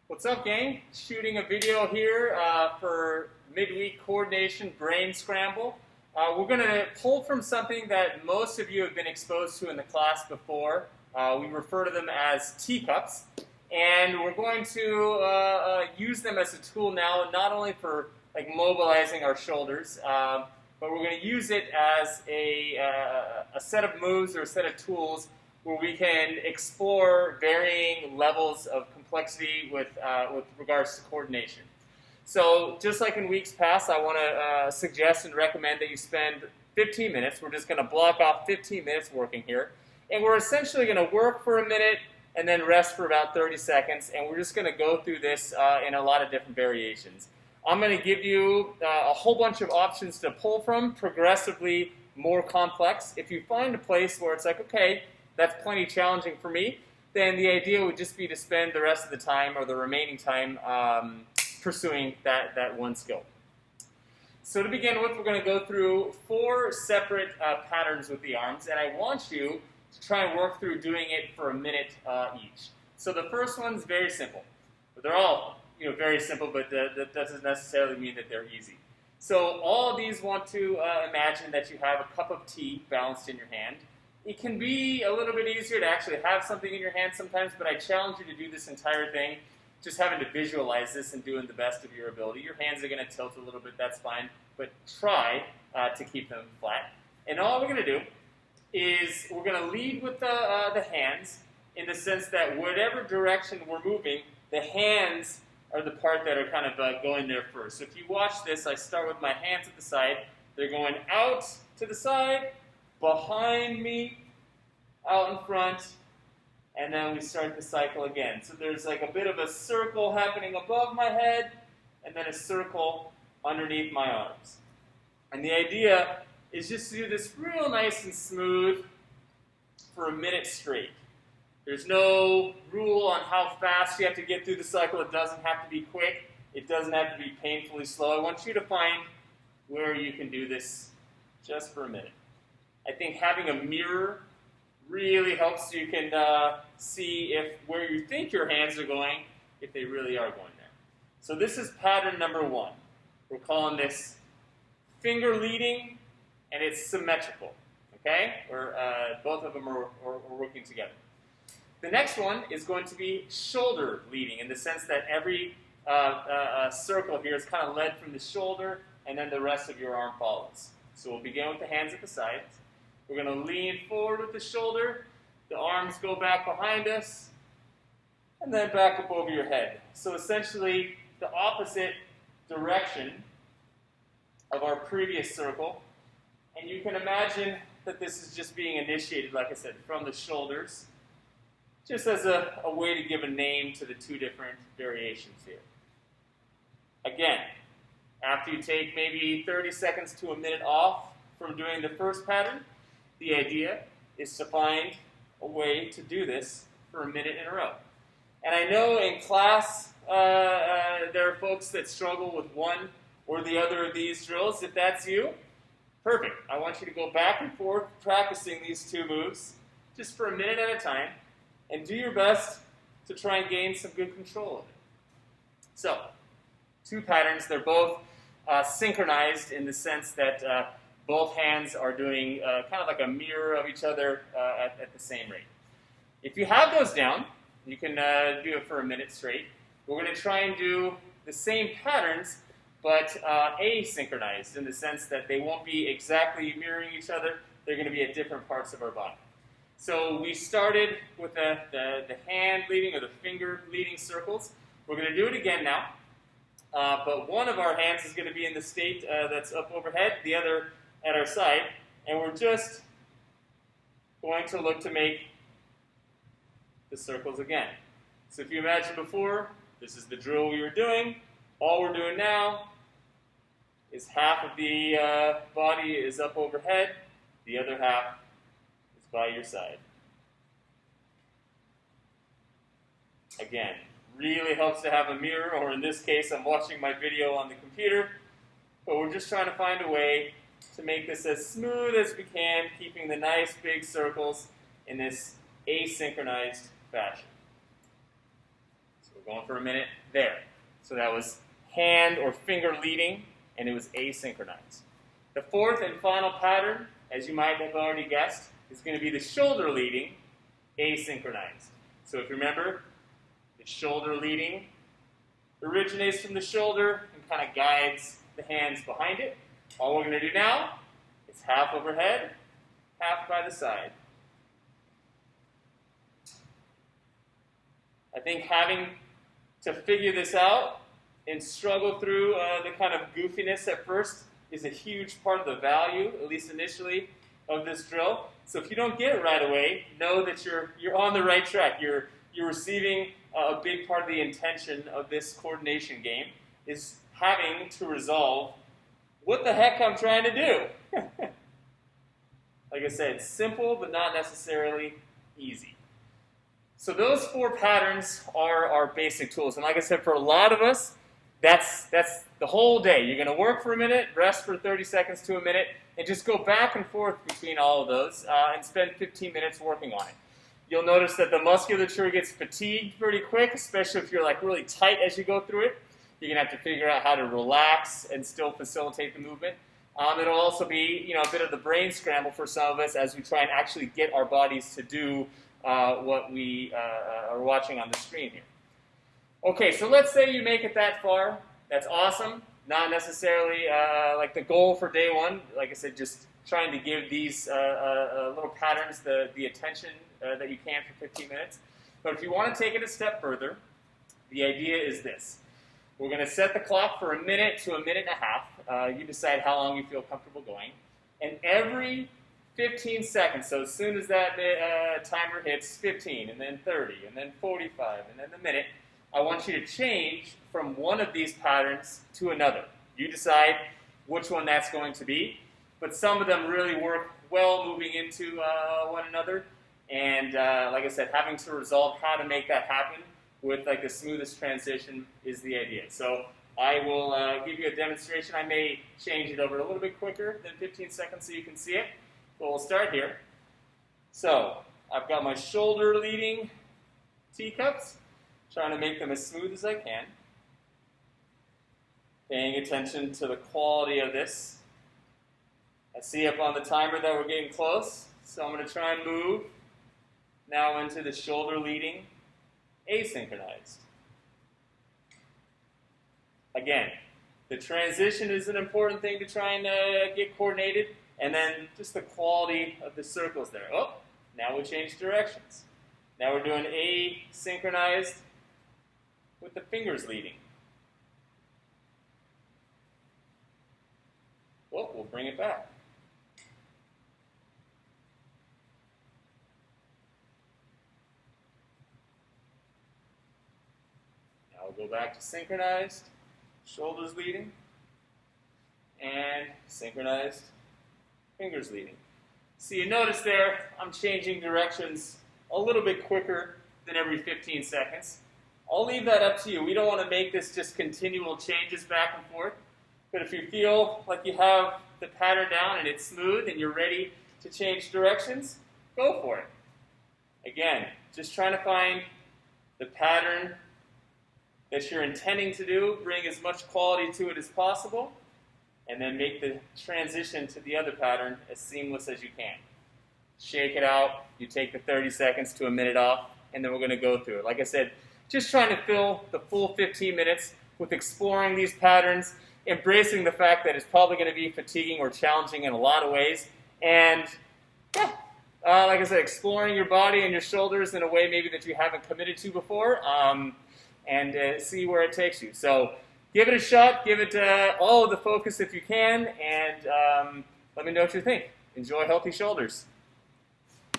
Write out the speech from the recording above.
What's up, gang? Shooting a video here for midweek coordination brain scramble. We're going to pull from something that most of you have been exposed to in the class before. We refer to them as teacups, and we're going to use them as a tool now, not only for mobilizing our shoulders, but we're going to use it as a set of moves or a set of tools where we can explore varying levels of complexity with regards to coordination. So just like in weeks past, I want to suggest and recommend that you spend 15 minutes. We're just going to block off 15 minutes working here. And we're essentially going to work for a minute and then rest for about 30 seconds. And we're just going to go through this in a lot of different variations. I'm going to give you a whole bunch of options to pull from, progressively more complex. If you find a place where it's like, okay, that's plenty challenging for me, then the idea would just be to spend the rest of the time or the remaining time pursuing that one skill. So to begin with, we're going to go through 4 separate patterns with the arms, and I want you to try and work through doing it for a minute each. So the first one's very simple. But they're all very simple, but that doesn't necessarily mean that they're easy. So all of these want to imagine that you have a cup of tea balanced in your hand. It can be a little bit easier to actually have something in your hand sometimes, but I challenge you to do this entire thing, just having to visualize this and doing the best of your ability. Your hands are going to tilt a little bit, that's fine, but try to keep them flat. And all we're going to do is we're going to lead with the hands in the sense that whatever direction we're moving, the hands are the part that are kind of going there first. So if you watch this, I start with my hands at the side. They're going out to the side, behind me, out in front, and then we start the cycle again. So there's like a bit of a circle happening above my head, and then a circle underneath my arms. And the idea is just to do this real nice and smooth for a minute straight. There's no rule on how fast you have to get through the cycle. It doesn't have to be quick. It doesn't have to be painfully slow. I want you to find where you can do this just for a minute. I think having a mirror really helps. You can see if where you think your hands are going, if they really are going there. So this is pattern number 1. We're calling this finger leading, and it's symmetrical. Okay? Where both of them are working together. The next one is going to be shoulder leading, in the sense that every circle here is kind of led from the shoulder, and then the rest of your arm follows. So we'll begin with the hands at the sides. We're going to lean forward with the shoulder. The arms go back behind us, and then back up over your head. So essentially, the opposite direction of our previous circle. And you can imagine that this is just being initiated, like I said, from the shoulders, just as a way to give a name to the 2 different variations here. Again, after you take maybe 30 seconds to a minute off from doing the first pattern, the idea is to find a way to do this for a minute in a row. And I know in class there are folks that struggle with one or the other of these drills. If that's you, perfect. I want you to go back and forth practicing these 2 moves just for a minute at a time, and do your best to try and gain some good control of it. So, 2 patterns. They're both synchronized in the sense that both hands are doing kind of like a mirror of each other at the same rate. If you have those down, you can do it for a minute straight. We're going to try and do the same patterns, but asynchronized, in the sense that they won't be exactly mirroring each other. They're going to be at different parts of our body. So we started with the hand leading or the finger leading circles. We're going to do it again now, but one of our hands is going to be in the state that's up overhead, the other at our side, and we're just going to look to make the circles again. So if you imagine before, this is the drill we were doing. All we're doing now is half of the body is up overhead, the other half is by your side. Again, really helps to have a mirror, or in this case, I'm watching my video on the computer, but we're just trying to find a way to make this as smooth as we can, keeping the nice big circles in this asynchronized fashion. So We're going for a minute there. So that was hand or finger leading, and it was asynchronized. The fourth and final pattern, as you might have already guessed, is going to be the shoulder leading, asynchronized. So if you remember, the shoulder leading originates from the shoulder and kind of guides the hands behind it. All we're going to do now is half overhead, half by the side. I think having to figure this out and struggle through the kind of goofiness at first is a huge part of the value, at least initially, of this drill. So if you don't get it right away, know that you're on the right track. You're receiving a big part of the intention of this coordination game is having to resolve what the heck I'm trying to do. Like I said, it's simple but not necessarily easy. So those four patterns are our basic tools. And like I said, for a lot of us, that's the whole day. You're going to work for a minute, rest for 30 seconds to a minute, and just go back and forth between all of those and spend 15 minutes working on it. You'll notice that the musculature gets fatigued pretty quick, especially if you're like really tight as you go through it. You're going to have to figure out how to relax and still facilitate the movement. It'll also be a bit of the brain scramble for some of us as we try and actually get our bodies to do what we are watching on the screen here. Okay, so let's say you make it that far. That's awesome. Not necessarily like the goal for day one. Like I said, just trying to give these little patterns the attention that you can for 15 minutes. But if you want to take it a step further, the idea is this. We're going to set the clock for a minute to a minute and a half. You decide how long you feel comfortable going. And every 15 seconds, so as soon as that timer hits 15, and then 30, and then 45, and then the minute, I want you to change from one of these patterns to another. You decide which one that's going to be, but some of them really work well moving into one another. And like I said, having to resolve how to make that happen with like the smoothest transition is the idea. So I will give you a demonstration. I may change it over a little bit quicker than 15 seconds so you can see it. But we'll start here. So I've got my shoulder leading teacups, trying to make them as smooth as I can. Paying attention to the quality of this. I see up on the timer that we're getting close, so I'm going to try and move now into the shoulder leading asynchronized. Again, the transition is an important thing to try and get coordinated, and then just the quality of the circles there. Oh, now we change directions. Now we're doing asynchronized with the fingers leading. Well, we'll bring it back. Now we'll go back to synchronized, shoulders leading, and synchronized, fingers leading. So you notice there, I'm changing directions a little bit quicker than every 15 seconds. I'll leave that up to you. We don't want to make this just continual changes back and forth. But if you feel like you have the pattern down and it's smooth and you're ready to change directions, go for it. Again, just trying to find the pattern that you're intending to do, bring as much quality to it as possible, and then make the transition to the other pattern as seamless as you can. Shake it out. You take the 30 seconds to a minute off, and then we're going to go through it. Like I said, just trying to fill the full 15 minutes with exploring these patterns, embracing the fact that it's probably going to be fatiguing or challenging in a lot of ways, and like I said, exploring your body and your shoulders in a way maybe that you haven't committed to before, and see where it takes you. So give it a shot, give it all of the focus if you can, and let me know what you think. Enjoy healthy shoulders.